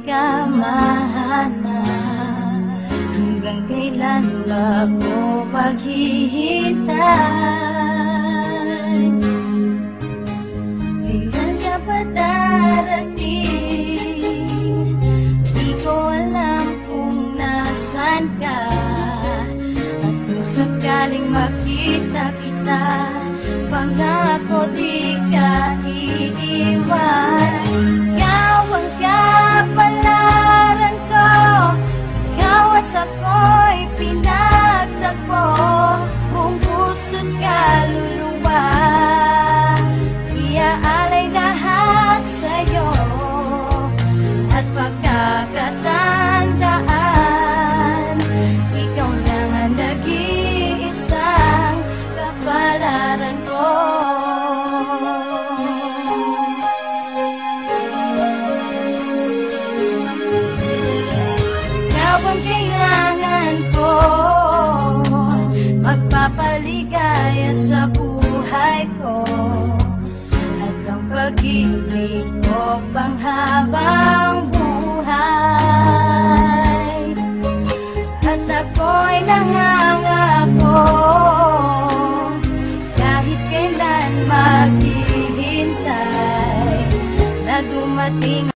ka mahanap. Hanggang kailan ba ako maghihintay? Kailan ka ba darating? Di ko alam kung nasan ka. At kung sakaling makita kita, pangako di ka iiwan. Ikaw ang kapalaran ko, ikaw at ako'y pinagtagpo. Kung puso't kaluluwa, iaalay lahat sa'yo. At pagkakatandaan, ikaw lang ang nag-iisang kapalaran ko. Ikaw ang kailangan ko, magpapaligaya sa buhay ko. At ang pag-ibig ko panghabang buhay. At ako'y nangangako, kahit kailan maghihintay, na dumating